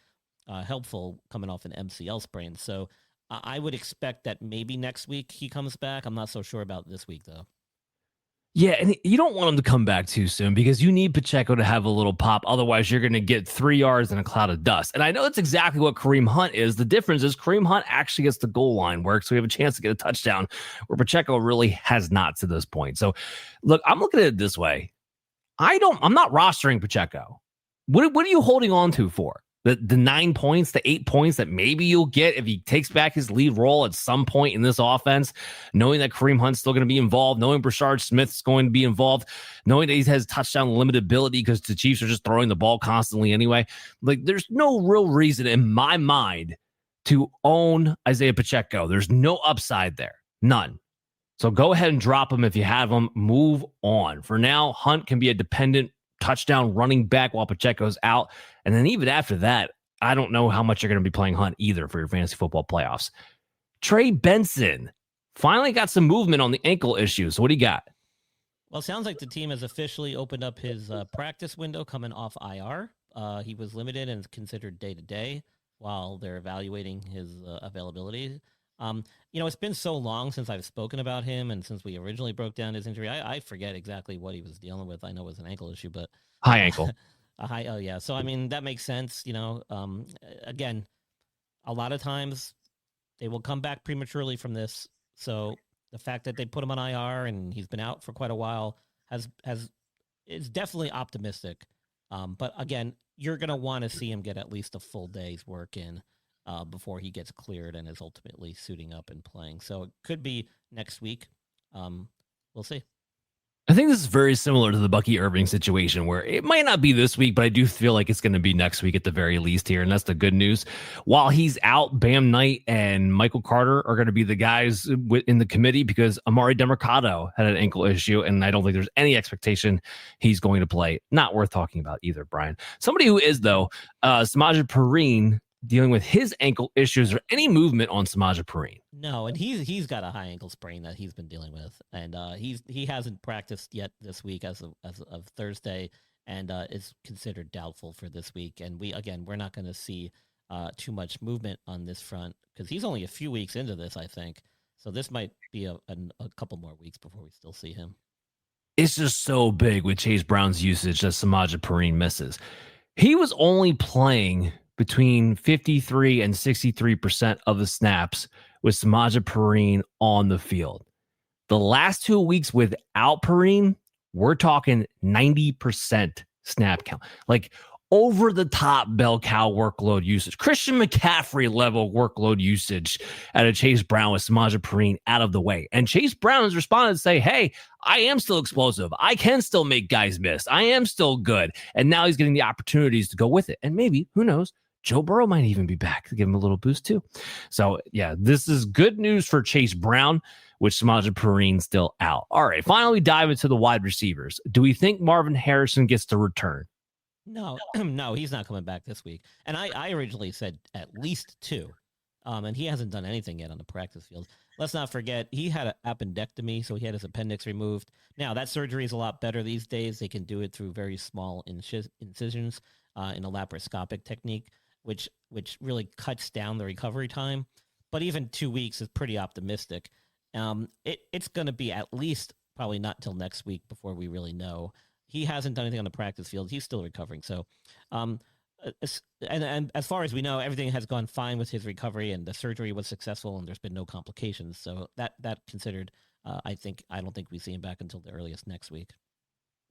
helpful coming off an MCL sprain. So I would expect that maybe next week he comes back. I'm not so sure about this week, though. Yeah, and you don't want him to come back too soon because you need Pacheco to have a little pop. Otherwise, you're going to get 3 yards in a cloud of dust. And I know that's exactly what Kareem Hunt is. The difference is Kareem Hunt actually gets the goal line work, so we have a chance to get a touchdown, where Pacheco really has not to this point. So, look, I'm looking at it this way. I'm not rostering Pacheco. What are you holding on to for? The 9 points, the 8 points that maybe you'll get if he takes back his lead role at some point in this offense, knowing that Kareem Hunt's still going to be involved, knowing Brashard Smith's going to be involved, knowing that he has touchdown limited ability because the Chiefs are just throwing the ball constantly anyway. Like, there's no real reason in my mind to own Isaiah Pacheco. There's no upside there. None. So go ahead and drop him if you have him. Move on. For now, Hunt can be a dependent touchdown running back while Pacheco's out. And then even after that, I don't know how much you're going to be playing Hunt either for your fantasy football playoffs. Trey Benson finally got some movement on the ankle issue. So what do you got? Well, it sounds like the team has officially opened up his practice window coming off IR. He was limited and considered day-to-day while they're evaluating his availability. It's been so long since I've spoken about him, and since we originally broke down his injury, I forget exactly what he was dealing with. I know it was an ankle issue, but high ankle. Oh yeah. So I mean, that makes sense. Again, a lot of times they will come back prematurely from this. So the fact that they put him on IR and he's been out for quite a while is definitely optimistic. But again, you're gonna want to see him get at least a full day's work in before he gets cleared and is ultimately suiting up and playing. So it could be next week. We'll see. I think this is very similar to the Bucky Irving situation where it might not be this week, but I do feel like it's going to be next week at the very least here. And that's the good news. While he's out, Bam Knight and Michael Carter are going to be the guys in the committee because Amari Demercado had an ankle issue. And I don't think there's any expectation he's going to play. Not worth talking about either, Brian. Somebody who is, though, Samaje Perine, dealing with his ankle issues or any movement on Samaje Perine. No, and he's got a high ankle sprain that he's been dealing with, and he hasn't practiced yet this week as of Thursday, and is considered doubtful for this week. And we're not going to see too much movement on this front because he's only a few weeks into this, I think. So this might be a couple more weeks before we still see him. It's just so big with Chase Brown's usage that Samaje Perine misses. He was only playing between 53 and 63% of the snaps with Samaje Perine on the field. The last 2 weeks without Perine, we're talking 90% snap count. Like over the top bell cow workload usage. Christian McCaffrey level workload usage out of Chase Brown with Samaje Perine out of the way. And Chase Brown has responded to say, hey, I am still explosive. I can still make guys miss. I am still good. And now he's getting the opportunities to go with it. And maybe, who knows, Joe Burrow might even be back to give him a little boost too. So yeah, this is good news for Chase Brown, with Samaje Perine still out. All right, finally dive into the wide receivers. Do we think Marvin Harrison gets to return? No, no, he's not coming back this week. And I originally said at least 2. And he hasn't done anything yet on the practice field. Let's not forget, he had an appendectomy, so he had his appendix removed. Now, that surgery is a lot better these days. They can do it through very small incisions in a laparoscopic technique, which really cuts down the recovery time. But even 2 weeks is pretty optimistic. It's going to be at least probably not till next week before we really know. He hasn't done anything on the practice field. He's still recovering. So, and as far as we know, everything has gone fine with his recovery, and the surgery was successful, and there's been no complications. So that considered, I don't think we see him back until the earliest next week.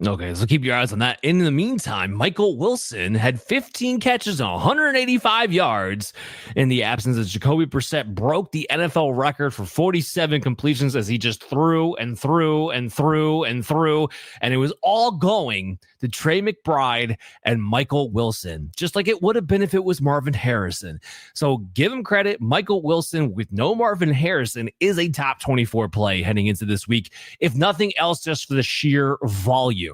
Okay, so keep your eyes on that. In the meantime, Michael Wilson had 15 catches and 185 yards in the absence of Jacoby Brissett, broke the NFL record for 47 completions as he just threw and threw and threw and threw, and it was all going to Trey McBride and Michael Wilson, just like it would have been if it was Marvin Harrison. So give him credit. Michael Wilson with no Marvin Harrison is a top 24 play heading into this week, if nothing else, just for the sheer volume.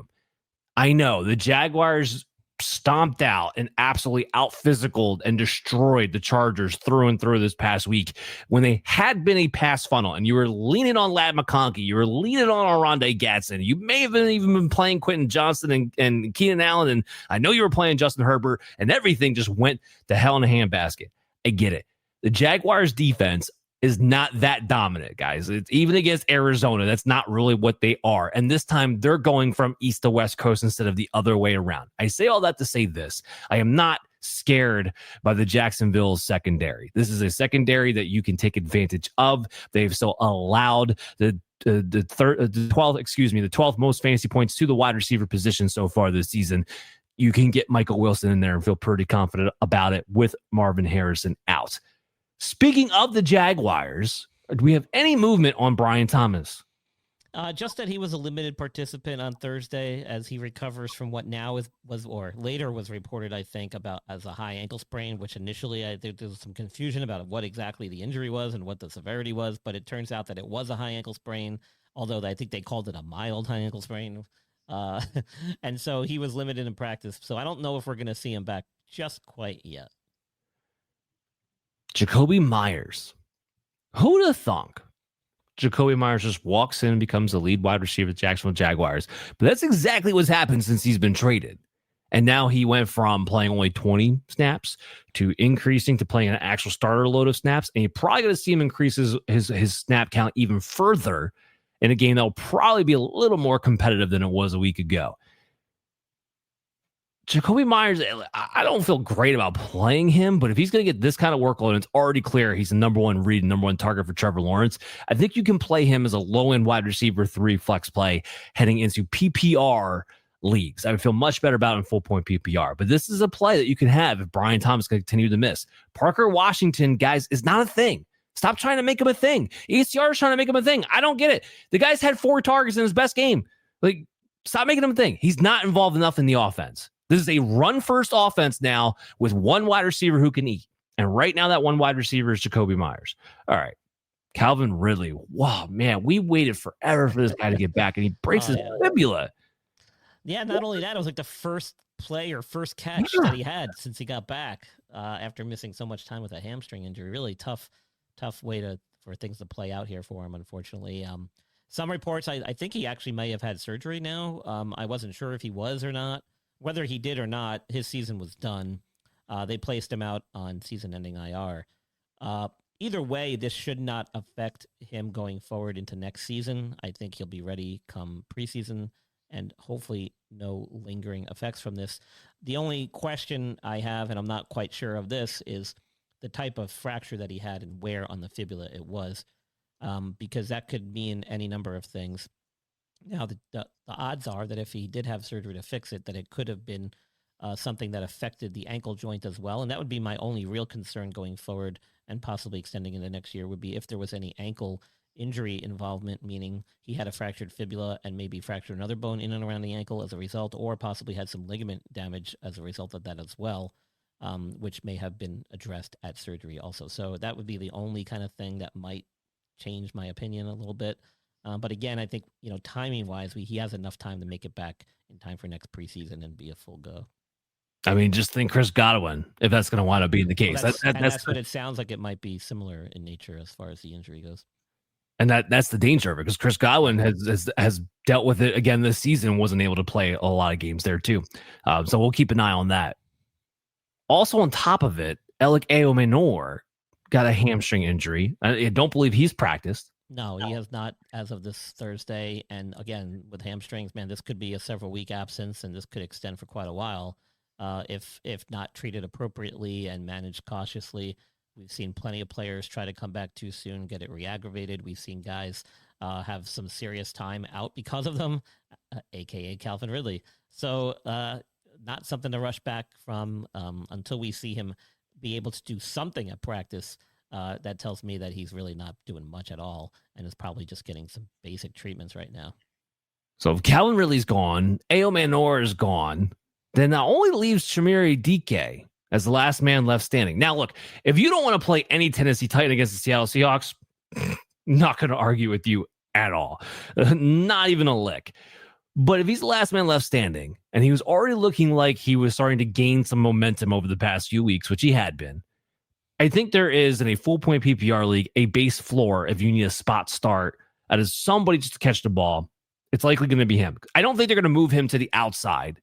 I know the Jaguars stomped out and absolutely out-physicaled and destroyed the Chargers through and through this past week when they had been a pass funnel and you were leaning on Ladd McConkey, you were leaning on Rhamondre Gatson, you may have even been playing Quentin Johnson and Keenan Allen, and I know you were playing Justin Herbert, and everything just went to hell in a handbasket. I get it. The Jaguars defense is not that dominant, guys. It's even against Arizona. That's not really what they are. And this time they're going from east to west coast instead of the other way around. I say all that to say this. I am not scared by the Jacksonville secondary. This is a secondary that you can take advantage of. They've still allowed the 12th most fantasy points to the wide receiver position so far this season. You can get Michael Wilson in there and feel pretty confident about it with Marvin Harrison out. Speaking of the Jaguars, do we have any movement on Brian Thomas? Just that he was a limited participant on Thursday as he recovers from what now later was reported, I think, about as a high ankle sprain, which initially I think there was some confusion about what exactly the injury was and what the severity was, but it turns out that it was a high ankle sprain, although I think they called it a mild high ankle sprain. And so he was limited in practice. So I don't know if we're going to see him back just quite yet. Jacoby Myers. Who'd have thunk? Jacoby Myers just walks in and becomes the lead wide receiver of the Jacksonville Jaguars. But that's exactly what's happened since he's been traded. And now he went from playing only 20 snaps to increasing to playing an actual starter load of snaps. And you're probably going to see him increase his snap count even further in a game that will probably be a little more competitive than it was a week ago. Jacoby Myers, I don't feel great about playing him, but if he's going to get this kind of workload, and it's already clear he's the number one read, number one target for Trevor Lawrence, I think you can play him as a low-end wide receiver 3 flex play heading into PPR leagues. I would feel much better about it in full-point PPR, but this is a play that you can have if Brian Thomas can continue to miss. Parker Washington, guys, is not a thing. Stop trying to make him a thing. ECR is trying to make him a thing. I don't get it. The guy's had 4 targets in his best game. Like, stop making him a thing. He's not involved enough in the offense. This is a run-first offense now with one wide receiver who can eat. And right now, that one wide receiver is Jacoby Myers. All right. Calvin Ridley. Wow, man, we waited forever for this guy to get back, and he breaks his fibula. Yeah, not only that, it was like the first play or first catch that he had since he got back after missing so much time with a hamstring injury. Really tough way for things to play out here for him, unfortunately. Some reports, I think he actually may have had surgery now. I wasn't sure if he was or not. Whether he did or not, his season was done. They placed him out on season-ending IR. Either way, this should not affect him going forward into next season. I think he'll be ready come preseason, and hopefully no lingering effects from this. The only question I have, and I'm not quite sure of this, is the type of fracture that he had and where on the fibula it was, because that could mean any number of things. Now, the odds are that if he did have surgery to fix it, that it could have been something that affected the ankle joint as well, and that would be my only real concern going forward and possibly extending into next year would be if there was any ankle injury involvement, meaning he had a fractured fibula and maybe fractured another bone in and around the ankle as a result, or possibly had some ligament damage as a result of that as well, which may have been addressed at surgery also. So that would be the only kind of thing that might change my opinion a little bit. But again, I think, timing-wise, he has enough time to make it back in time for next preseason and be a full go. I mean, just think Chris Godwin, if that's going to wind up being the case. Well, that's what it sounds like. It might be similar in nature as far as the injury goes. And that's the danger of it, because Chris Godwin has dealt with it again this season and wasn't able to play a lot of games there too. So we'll keep an eye on that. Also on top of it, Alec Aomenor got a hamstring injury. I don't believe he's practiced. No, he has not as of this Thursday. And again, with hamstrings, man, this could be a several-week absence, and this could extend for quite a while. If not treated appropriately and managed cautiously. We've seen plenty of players try to come back too soon, get it re-aggravated. We've seen guys have some serious time out because of them, a.k.a. Calvin Ridley. So not something to rush back from until we see him be able to do something at practice. That tells me that he's really not doing much at all and is probably just getting some basic treatments right now. So if Calvin Ridley's gone, Aomenor is gone, then that only leaves Chimere Dike as the last man left standing. Now, look, if you don't want to play any Tennessee Titan against the Seattle Seahawks, not going to argue with you at all. Not even a lick. But if he's the last man left standing, and he was already looking like he was starting to gain some momentum over the past few weeks, which he had been, I think there is, in a full-point PPR league, a base floor if you need a spot start that is somebody just to catch the ball. It's likely going to be him. I don't think they're going to move him to the outside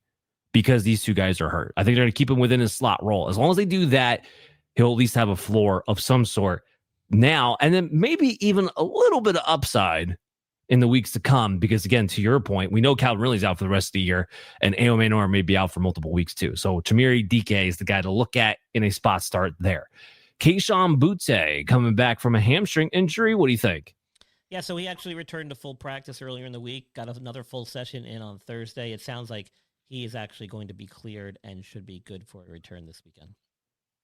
because these two guys are hurt. I think they're going to keep him within his slot role. As long as they do that, he'll at least have a floor of some sort now, and then maybe even a little bit of upside in the weeks to come, because again, to your point, we know Calvin Ridley's out for the rest of the year, and Aomenor may be out for multiple weeks too. So Chimere Dike is the guy to look at in a spot start there. Kayshon Boutte coming back from a hamstring injury. What do you think? Yeah, so he actually returned to full practice earlier in the week, got another full session in on Thursday. It sounds like he is actually going to be cleared and should be good for a return this weekend.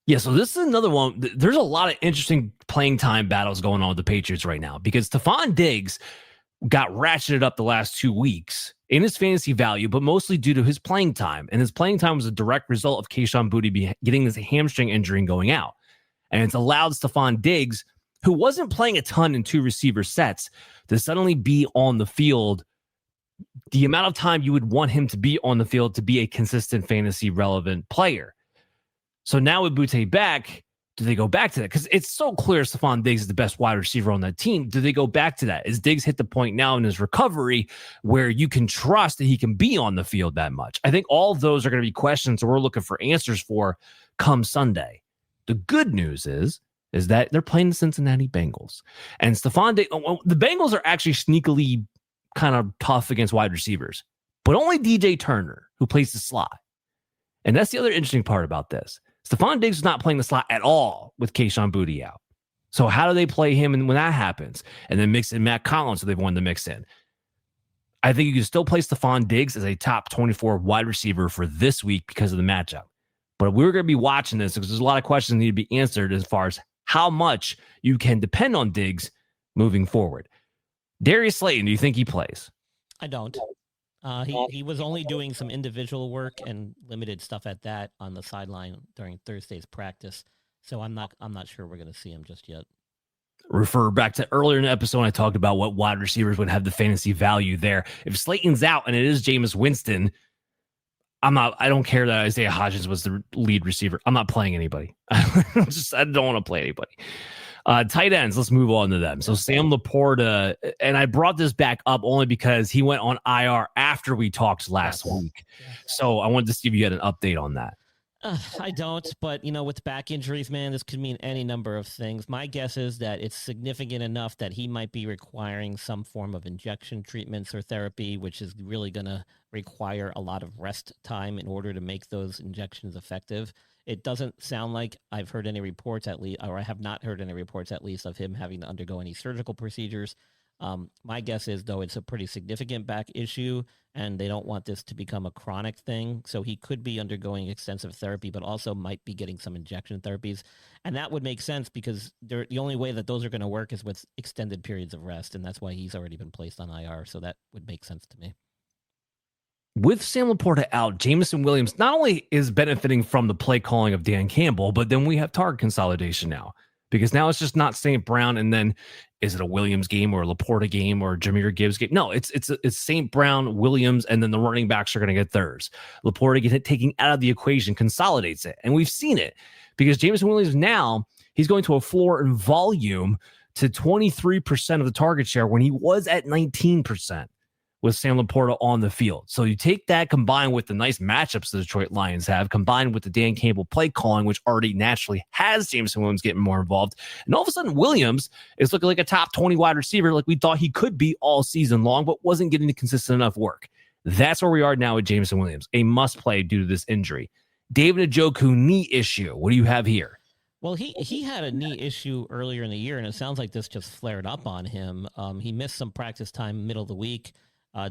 Yeah, so this is another one. There's a lot of interesting playing time battles going on with the Patriots right now, because Stephon Diggs got ratcheted up the last 2 weeks in his fantasy value, but mostly due to his playing time. And his playing time was a direct result of Kayshon Boutte getting this hamstring injury and going out. And it's allowed Stephon Diggs, who wasn't playing a ton in two receiver sets, to suddenly be on the field the amount of time you would want him to be on the field to be a consistent fantasy relevant player. So now with Boutte back, do they go back to that? Because it's so clear Stephon Diggs is the best wide receiver on that team. Do they go back to that? Is Diggs hit the point now in his recovery where you can trust that he can be on the field that much? I think all of those are going to be questions that we're looking for answers for come Sunday. The good news is that they're playing the Cincinnati Bengals. And Stephon Diggs, the Bengals are actually sneakily kind of tough against wide receivers, but only DJ Turner, who plays the slot. And that's the other interesting part about this. Stephon Diggs is not playing the slot at all with Kayshon Boutte out. So how do they play him when that happens? And then mix in Matt Collins, who they've wanted to mix in. I think you can still play Stephon Diggs as a top 24 wide receiver for this week because of the matchup. But we're going to be watching this because there's a lot of questions that need to be answered as far as how much you can depend on Diggs moving forward. Darius Slayton, do you think he plays? I don't. He was only doing some individual work and limited stuff at that on the sideline during Thursday's practice. So I'm not sure we're going to see him just yet. Refer back to earlier in the episode, I talked about what wide receivers would have the fantasy value there. If Slayton's out and it is Jameis Winston, I don't care that Isaiah Hodgins was the lead receiver. I'm not playing anybody. I don't want to play anybody. Tight ends, let's move on to them. So Sam Laporta, and I brought this back up only because he went on IR after we talked last week. So I wanted to see if you had an update on that. I don't, but with back injuries, man, this could mean any number of things. My guess is that it's significant enough that he might be requiring some form of injection treatments or therapy, which is really going to require a lot of rest time in order to make those injections effective. It doesn't sound like I've heard any reports, at least, or I have not heard any reports, at least, of him having to undergo any surgical procedures. My guess is, though, it's a pretty significant back issue, and they don't want this to become a chronic thing. So he could be undergoing extensive therapy, but also might be getting some injection therapies. And that would make sense because the only way that those are going to work is with extended periods of rest, and that's why he's already been placed on IR. So that would make sense to me. With Sam Laporta out, Jameson Williams not only is benefiting from the play calling of Dan Campbell, but then we have target consolidation now. Because now it's just not St. Brown, and then is it a Williams game or a Laporta game or a Jahmyr Gibbs game? No, it's St. Brown, Williams, and then the running backs are going to get theirs. Laporta taking out of the equation consolidates it, and we've seen it because Jameson Williams now he's going to a floor in volume to 23% of the target share when he was at 19%. With Sam Laporta on the field. So you take that combined with the nice matchups the Detroit Lions have, combined with the Dan Campbell play calling, which already naturally has Jameson Williams getting more involved. And all of a sudden, Williams is looking like a top 20 wide receiver like we thought he could be all season long, but wasn't getting the consistent enough work. That's where we are now with Jameson Williams, a must-play due to this injury. David Njoku knee issue. What do you have here? Well, he had a knee issue earlier in the year, and it sounds like this just flared up on him. He missed some practice time middle of the week.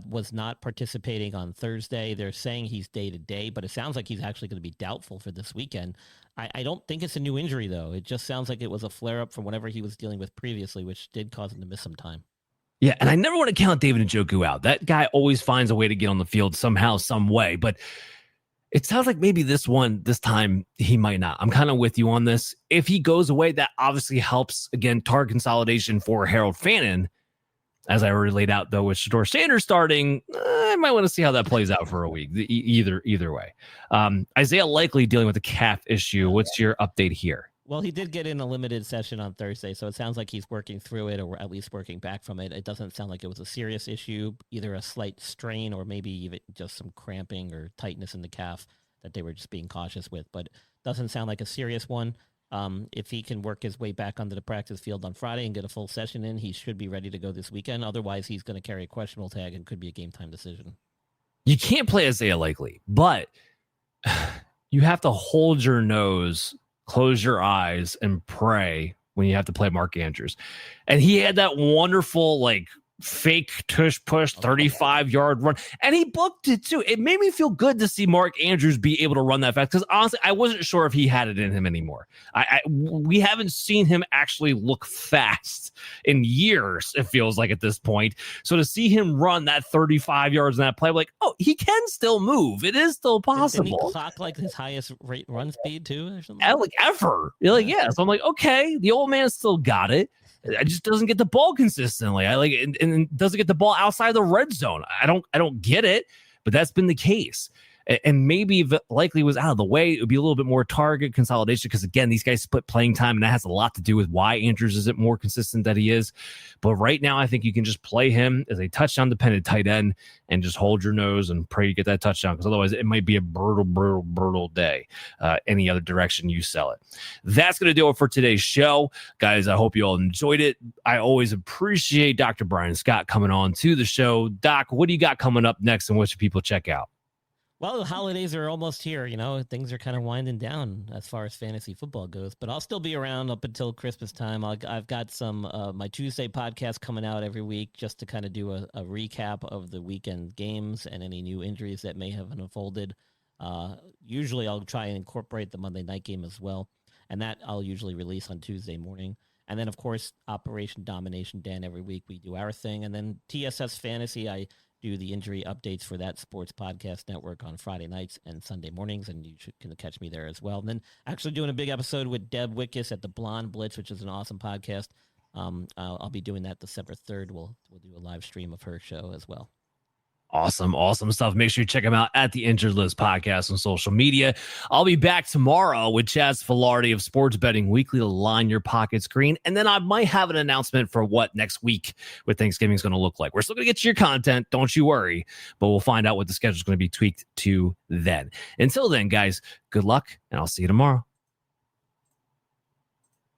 Was not participating on Thursday. They're saying he's day-to-day, but it sounds like he's actually going to be doubtful for this weekend. I don't think it's a new injury, though. It just sounds like it was a flare-up from whatever he was dealing with previously, which did cause him to miss some time. Yeah, and I never want to count David Njoku out. That guy always finds a way to get on the field somehow, some way, but it sounds like maybe this time, he might not. I'm kind of with you on this. If he goes away, that obviously helps, again, target consolidation for Harold Fannin. As I already laid out, though, with Shedeur Sanders starting, I might want to see how that plays out for a week. Either way. Isaiah Likely dealing with a calf issue. What's your update here? Well, he did get in a limited session on Thursday, so it sounds like he's working through it or at least working back from it. It doesn't sound like it was a serious issue, either a slight strain or maybe even just some cramping or tightness in the calf that they were just being cautious with, but it doesn't sound like a serious one. If he can work his way back onto the practice field on Friday and get a full session in, he should be ready to go this weekend. Otherwise, he's going to carry a questionable tag and could be a game time decision. You can't play Isaiah Likely, but you have to hold your nose, close your eyes, and pray when you have to play Mark Andrews. And he had that wonderful, fake tush push 35-yard run, and he booked it too. It made me feel good to see Mark Andrews be able to run that fast because honestly I wasn't sure if he had it in him anymore. We haven't seen him actually look fast in years, it feels like, at this point. So to see him run that 35 yards in that play, I'm like, oh, he can still move. It is still possible. Didn't he clock like his highest rate run speed too or something? Ever. Yeah. So I'm like, okay, the old man still got it. It just doesn't get the ball consistently. And doesn't get the ball outside the red zone. I don't get it, but that's been the case. And maybe if it Likely was out of the way, it would be a little bit more target consolidation because, again, these guys split playing time, and that has a lot to do with why Andrews isn't more consistent than he is. But right now, I think you can just play him as a touchdown-dependent tight end and just hold your nose and pray you get that touchdown because otherwise it might be a brutal day any other direction you sell it. That's going to do it for today's show. Guys, I hope you all enjoyed it. I always appreciate Dr. Brian Scott coming on to the show. Doc, what do you got coming up next and what should people check out? Well, the holidays are almost here. Things are kind of winding down as far as fantasy football goes, but I'll still be around up until Christmas time. I've got some my Tuesday podcast coming out every week just to kind of do a recap of the weekend games and any new injuries that may have unfolded. Usually I'll try and incorporate the Monday night game as well, and that I'll usually release on Tuesday morning. And then, of course, Operation Domination Dan every week. We do our thing. And then TSS Fantasy, I do the injury updates for that sports podcast network on Friday nights and Sunday mornings, and you can catch me there as well. And then actually doing a big episode with Deb Wickus at the Blonde Blitz, which is an awesome podcast. I'll be doing that December 3rd. We'll do a live stream of her show as well. Awesome stuff. Make sure you check them out at the Injured List podcast on social media. I'll be back tomorrow with Chaz Filardi of Sports Betting Weekly to line your pockets green. And then I might have an announcement for what next week with Thanksgiving is going to look like. We're still going to get you your content. Don't you worry. But we'll find out what the schedule is going to be tweaked to then. Until then, guys, good luck, and I'll see you tomorrow.